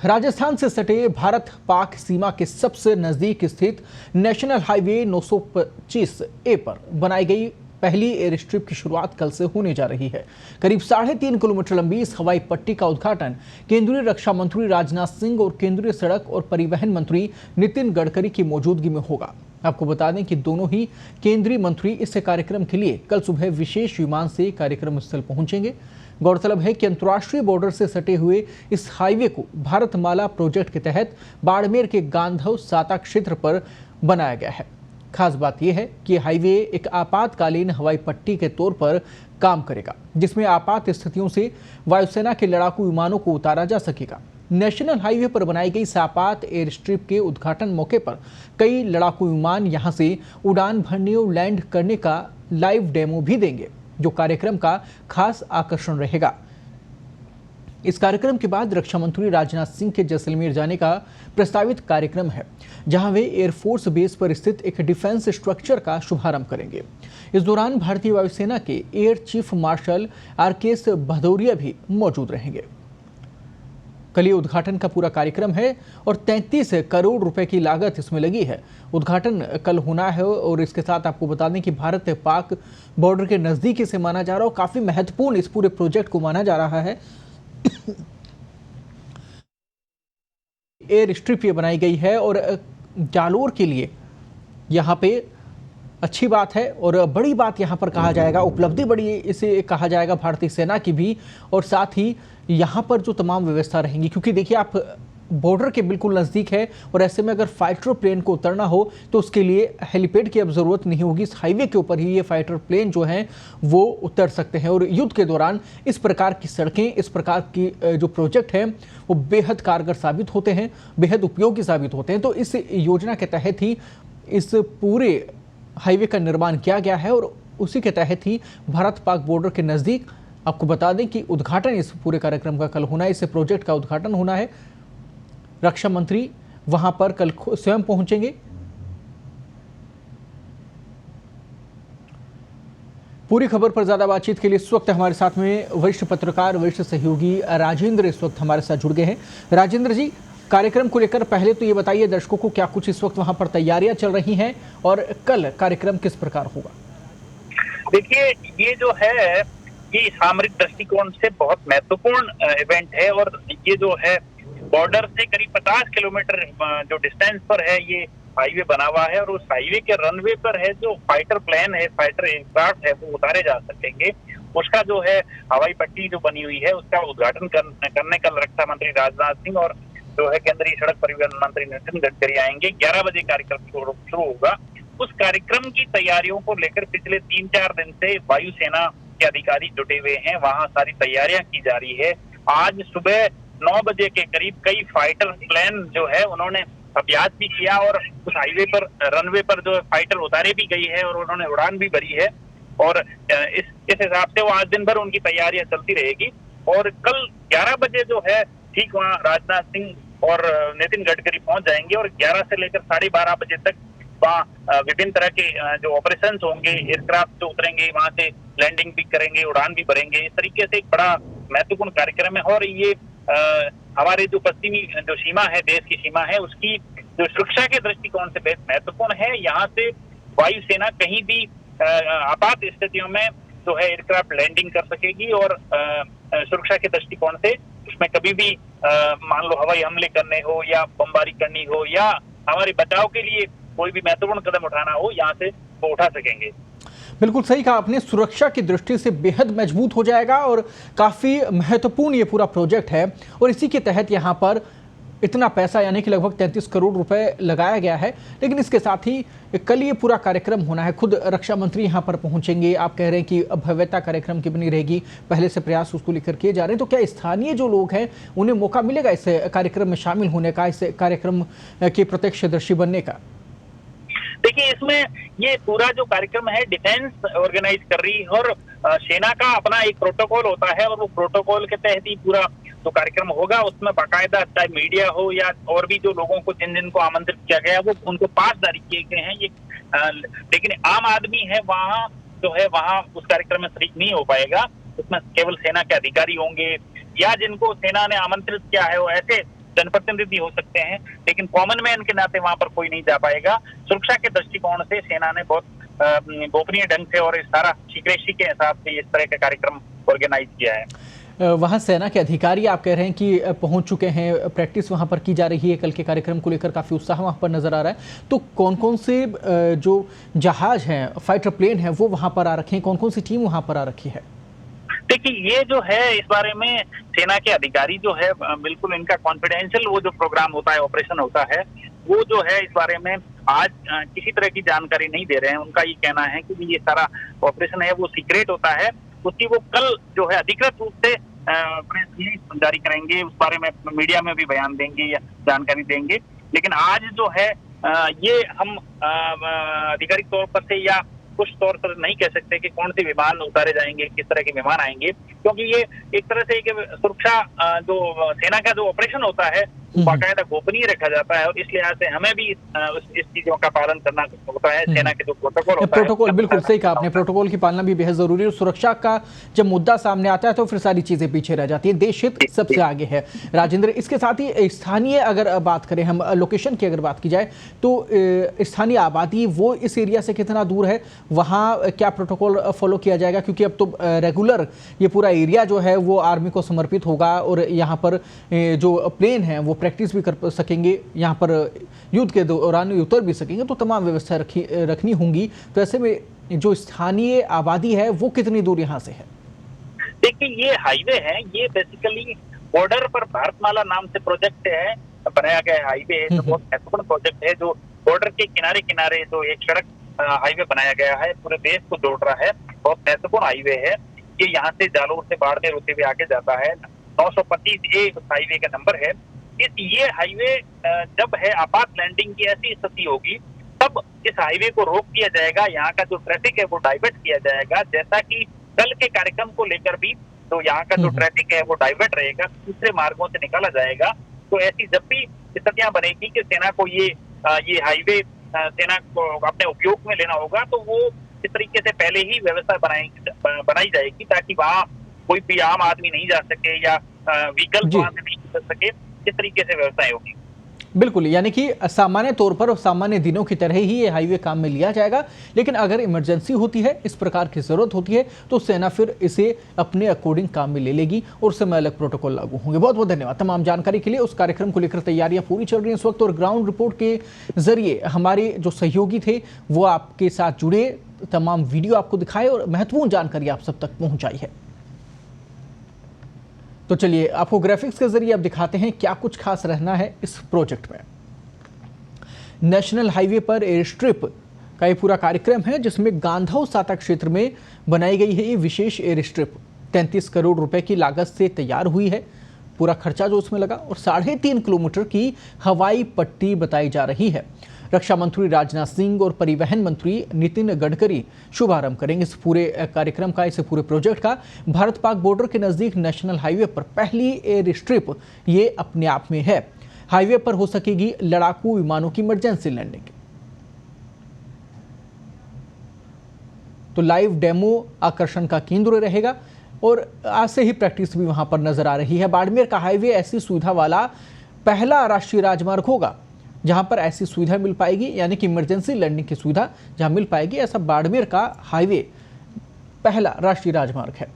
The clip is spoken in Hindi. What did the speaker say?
राजस्थान से सटे भारत पाक सीमा के सबसे नजदीक स्थित नेशनल हाईवे 925 ए पर बनाई गई पहली एयर स्ट्रिप की शुरुआत कल से होने जा रही है। करीब 3.5 किलोमीटर लंबी इस हवाई पट्टी का उद्घाटन केंद्रीय रक्षा मंत्री राजनाथ सिंह और केंद्रीय सड़क और परिवहन मंत्री नितिन गडकरी की मौजूदगी में होगा। आपको बता दें कि दोनों ही केंद्रीय मंत्री इस कार्यक्रम के लिए कल सुबह विशेष विमान से कार्यक्रम स्थल पहुंचेंगे। गौरतलब है कि अंतर्राष्ट्रीय बॉर्डर से सटे हुए इस हाईवे को भारतमाला प्रोजेक्ट के तहत बाड़मेर के गांधव साता क्षेत्र पर बनाया गया है। खास बात यह है कि हाईवे एक आपातकालीन हवाई पट्टी के तौर पर काम करेगा, जिसमें आपात स्थितियों से वायुसेना के लड़ाकू विमानों को उतारा जा सकेगा। नेशनल हाईवे पर बनाई गई इस आपात एयर स्ट्रिप के उद्घाटन मौके पर कई लड़ाकू विमान यहां से उड़ान भरने और लैंड करने का लाइव डेमो भी देंगे, जो कार्यक्रम का खास आकर्षण रहेगा। इस कार्यक्रम के बाद रक्षा मंत्री राजनाथ सिंह के जैसलमेर जाने का प्रस्तावित कार्यक्रम है, जहां वे एयरफोर्स बेस पर स्थित एक डिफेंस स्ट्रक्चर का शुभारंभ करेंगे। इस दौरान भारतीय वायुसेना के एयर चीफ मार्शल आर.के.एस. भदौरिया भी मौजूद रहेंगे। कल ये उद्घाटन का पूरा कार्यक्रम है और 33 करोड़ रुपए की लागत इसमें लगी है। उद्घाटन कल होना है और इसके साथ आपको बता दें कि भारत पाक बॉर्डर के नजदीक इसे माना जा रहा है और काफी महत्वपूर्ण इस पूरे प्रोजेक्ट को माना जा रहा है। एयर स्ट्रिप ये बनाई गई है और जालोर के लिए यहाँ पे अच्छी बात है और बड़ी बात यहाँ पर कहा जाएगा, उपलब्धि बड़ी इसे कहा जाएगा भारतीय सेना की भी, और साथ ही यहाँ पर जो तमाम व्यवस्था रहेंगी, क्योंकि देखिए आप बॉर्डर के बिल्कुल नज़दीक है और ऐसे में अगर फाइटर प्लेन को उतरना हो तो उसके लिए हेलीपैड की अब ज़रूरत नहीं होगी। इस हाईवे के ऊपर ही ये फाइटर प्लेन जो हैं वो उतर सकते हैं और युद्ध के दौरान इस प्रकार की सड़कें, इस प्रकार की जो प्रोजेक्ट हैं वो बेहद कारगर साबित होते हैं, बेहद उपयोगी साबित होते हैं। तो इस योजना के तहत ही इस पूरे हाईवे का निर्माण किया गया है और उसी के तहत ही भारत पाक बॉर्डर के नज़दीक आपको बता दें कि उद्घाटन इस पूरे कार्यक्रम का कल होना है, इस प्रोजेक्ट का उद्घाटन होना है। रक्षा मंत्री वहां पर कल स्वयं पहुंचेंगे। पूरी खबर पर ज्यादा बातचीत के लिए इस वक्त हमारे साथ में वरिष्ठ पत्रकार, वरिष्ठ सहयोगी राजेंद्र इस वक्त हमारे साथ जुड़ गए हैं। राजेंद्र जी, कार्यक्रम को लेकर पहले तो ये बताइए दर्शकों को क्या कुछ इस वक्त वहां पर तैयारियां चल रही हैं और कल कार्यक्रम किस प्रकार होगा? देखिए, ये जो है ये सामरिक दृष्टिकोण से बहुत महत्वपूर्ण इवेंट है और ये जो है बॉर्डर से करीब 50 किलोमीटर जो डिस्टेंस पर है ये हाईवे बना हुआ है और उस हाईवे के रनवे पर है जो फाइटर प्लेन है, फाइटर एयरक्राफ्ट है वो उतारे जा सकेंगे। उसका जो है हवाई पट्टी जो बनी हुई है उसका उद्घाटन करने कल रक्षा मंत्री राजनाथ सिंह और जो है केंद्रीय सड़क परिवहन मंत्री नितिन गडकरी आएंगे। 11 बजे कार्यक्रम शुरू होगा। उस कार्यक्रम की तैयारियों को लेकर पिछले 3-4 दिन से वायुसेना के अधिकारी जुटे हुए हैं, वहां सारी तैयारियां की जा रही है। आज सुबह 9 बजे के करीब कई फाइटर प्लेन जो है उन्होंने अभ्यास भी किया और उस हाईवे पर रनवे पर जो फाइटर उतारे भी गई है और उन्होंने उड़ान भी भरी है और इस हिसाब से वो आज दिन भर उनकी तैयारियां चलती रहेगी। और कल 11 बजे जो है ठीक वहाँ राजनाथ सिंह और नितिन गडकरी पहुंच जाएंगे और 11 से लेकर 12:30 बजे तक वहाँ विभिन्न तरह के जो ऑपरेशंस होंगे, एयरक्राफ्ट जो उतरेंगे वहां से लैंडिंग भी करेंगे, उड़ान भी भरेंगे। इस तरीके से एक बड़ा महत्वपूर्ण कार्यक्रम है और ये हमारे जो पश्चिमी जो सीमा है, देश की सीमा है, उसकी जो सुरक्षा के दृष्टिकोण से बेहद महत्वपूर्ण है। यहाँ से वायुसेना कहीं भी आपात स्थितियों में जो है एयरक्राफ्ट लैंडिंग कर सकेगी और सुरक्षा के दृष्टिकोण से उसमें कभी भी मान लो हवाई हमले करने हो या बमबारी करनी हो या हमारे बचाव के लिए कोई भी महत्वपूर्ण कदम उठाना हो, यहाँ से वो उठा सकेंगे। बिल्कुल सही कहा आपने, सुरक्षा की दृष्टि से बेहद मजबूत हो जाएगा और काफ़ी महत्वपूर्ण ये पूरा प्रोजेक्ट है और इसी के तहत यहाँ पर इतना पैसा यानी कि लगभग 33 करोड़ रुपए लगाया गया है। लेकिन इसके साथ ही कल ये पूरा कार्यक्रम होना है, खुद रक्षा मंत्री यहाँ पर पहुँचेंगे। आप कह रहे हैं कि भव्यता कार्यक्रम की बनी रहेगी, पहले से प्रयास उसको लेकर किए जा रहे हैं। तो क्या स्थानीय जो लोग हैं उन्हें मौका मिलेगा इस कार्यक्रम में शामिल होने का, इस कार्यक्रम के प्रत्यक्षदर्शी बनने का? देखिए, इसमें ये पूरा जो कार्यक्रम है डिफेंस ऑर्गेनाइज कर रही है और सेना का अपना एक प्रोटोकॉल होता है और वो प्रोटोकॉल के तहत ही पूरा जो कार्यक्रम होगा उसमें बाकायदा चाहे मीडिया हो या और भी जो लोगों को जिन को आमंत्रित किया गया वो उनको पास जारी किए गए हैं। ये लेकिन आम आदमी है वहाँ जो है वहाँ उस कार्यक्रम में शरीक नहीं हो पाएगा। उसमें केवल सेना के अधिकारी होंगे या जिनको सेना ने आमंत्रित किया है वो ऐसे जनप्रतिनिधि हो सकते हैं, लेकिन कॉमन मैन के नाते वहां पर कोई नहीं जा पाएगा। सुरक्षा के दृष्टिकोण से सेना ने बहुत गोपनीय ढंग से और सारा सीक्रेसी के हिसाब से इस तरह का कार्यक्रम ऑर्गेनाइज किया है। वहाँ सेना के अधिकारी आप कह रहे हैं कि पहुंच चुके हैं, प्रैक्टिस वहां पर की जा रही है, कल के कार्यक्रम को लेकर काफ़ी उत्साह वहां पर नज़र आ रहा है। तो कौन कौन से जो जहाज हैं, फाइटर प्लेन हैं, वो वहां पर आ रखे हैं, कौन कौन सी टीम वहां पर आ रखी है? देखिए, ये जो है इस बारे में सेना के अधिकारी जो है बिल्कुल इनका कॉन्फिडेंशियल वो जो प्रोग्राम होता है, ऑपरेशन होता है, वो जो है इस बारे में आज किसी तरह की जानकारी नहीं दे रहे हैं। उनका ये कहना है कि ये सारा ऑपरेशन है वो सीक्रेट होता है, उसकी वो कल जो है अधिकृत रूप से प्रेस रिलीज जारी करेंगे, उस बारे में मीडिया में भी बयान देंगे या जानकारी देंगे। लेकिन आज जो है ये हम आधिकारिक तौर पर से या कुछ तौर पर नहीं कह सकते कि कौन से विमान उतारे जाएंगे, किस तरह के विमान आएंगे, क्योंकि ये एक तरह से सुरक्षा जो सेना का जो ऑपरेशन होता है बाकायदा गोपनीय रखा जाता है, और इस लिहाज से हमें भी इस चीजों का पालन करना होता है। सेना के जो प्रोटोकॉल होता है, प्रोटोकॉल बिल्कुल सही कहा आपने, प्रोटोकॉल की पालना भी बेहद जरूरी है। सुरक्षा का जब मुद्दा सामने आता है तो फिर सारी चीजें पीछे रह जाती है, देश हित सबसे आगे है। राजेंद्र, इसके साथ ही स्थानीय अगर बात करें, हम लोकेशन की अगर बात की जाए तो स्थानीय आबादी वो इस एरिया से कितना दूर है, वहाँ क्या प्रोटोकॉल फॉलो किया जाएगा? क्योंकि अब तो रेगुलर ये पूरा एरिया जो है वो आर्मी को समर्पित होगा और यहाँ पर जो प्लेन है वो प्रैक्टिस भी कर सकेंगे, यहाँ पर युद्ध के दौरान उतर भी सकेंगे, तो तमाम व्यवस्था रखनी होंगी। तो ऐसे में जो स्थानीय आबादी है वो कितनी दूर यहाँ से है? देखिए, ये हाईवे है, ये बेसिकली बॉर्डर पर भारतमाला नाम से प्रोजेक्ट है, बनाया गया हाईवे है, जो बहुत महत्वपूर्ण प्रोजेक्ट है, जो बॉर्डर के किनारे किनारे जो एक सड़क हाईवे बनाया गया है, पूरे देश को जोड़ रहा है, बहुत महत्वपूर्ण हाईवे है। ये यहाँ से जालोर से बाड़मेर होते हुए आगे जाता है, 925A उस हाईवे का नंबर है। ये हाईवे जब है आपात लैंडिंग की ऐसी स्थिति होगी तब इस हाईवे को रोक दिया जाएगा, यहाँ का जो ट्रैफिक है वो डाइवर्ट किया जाएगा, जैसा कि कल के कार्यक्रम को लेकर भी तो यहाँ का जो ट्रैफिक है वो डाइवर्ट रहेगा, दूसरे मार्गों से निकाला जाएगा। तो ऐसी जब भी स्थितियां बनेगी कि सेना को ये हाईवे सेना को अपने उपयोग में लेना होगा, तो वो इस तरीके से पहले ही व्यवस्था बनाई जाएगी ताकि वहाँ कोई भी आम आदमी नहीं जा सके या व्हीकल वहां से नहीं गुजर सके, इस तरीके से व्यवस्थाएं होगी। बिल्कुल, यानी कि सामान्य तौर पर और सामान्य दिनों की तरह ही ये हाईवे काम में लिया जाएगा, लेकिन अगर इमरजेंसी होती है, इस प्रकार की जरूरत होती है, तो सेना फिर इसे अपने अकॉर्डिंग काम में ले लेगी और उसमें अलग प्रोटोकॉल लागू होंगे। बहुत बहुत धन्यवाद तमाम जानकारी के लिए। उस कार्यक्रम को लेकर तैयारियां पूरी चल रही हैं इस वक्त, और ग्राउंड रिपोर्ट के जरिए हमारे जो सहयोगी थे वो आपके साथ जुड़े, तमाम वीडियो आपको दिखाए और महत्वपूर्ण जानकारी आप सब तक पहुंचाई है। तो चलिए आपको ग्राफिक्स के जरिए अब दिखाते हैं क्या कुछ खास रहना है इस प्रोजेक्ट में। नेशनल हाईवे पर एयर स्ट्रिप का ये पूरा कार्यक्रम है, जिसमें गांधव साता क्षेत्र में बनाई गई है ये विशेष एयर स्ट्रिप। 33 करोड़ रुपए की लागत से तैयार हुई है, पूरा खर्चा जो उसमें लगा, और 3.5 किलोमीटर की हवाई पट्टी बताई जा रही है। रक्षा मंत्री राजनाथ सिंह और परिवहन मंत्री नितिन गडकरी शुभारंभ करेंगे इस पूरे कार्यक्रम का, इस पूरे प्रोजेक्ट का। भारत पाक बॉर्डर के नजदीक नेशनल हाईवे पर पहली एयर स्ट्रिप ये अपने आप में है। हाईवे पर हो सकेगी लड़ाकू विमानों की इमरजेंसी लैंडिंग। तो लाइव डेमो आकर्षण का केंद्र रहेगा और आज से ही प्रैक्टिस भी वहां पर नजर आ रही है। बाड़मेर का हाईवे ऐसी सुविधा वाला पहला राष्ट्रीय राजमार्ग होगा जहां पर ऐसी सुविधा मिल पाएगी, यानी कि इमरजेंसी लैंडिंग की सुविधा जहां मिल पाएगी, ऐसा बाड़मेर का हाईवे पहला राष्ट्रीय राजमार्ग है।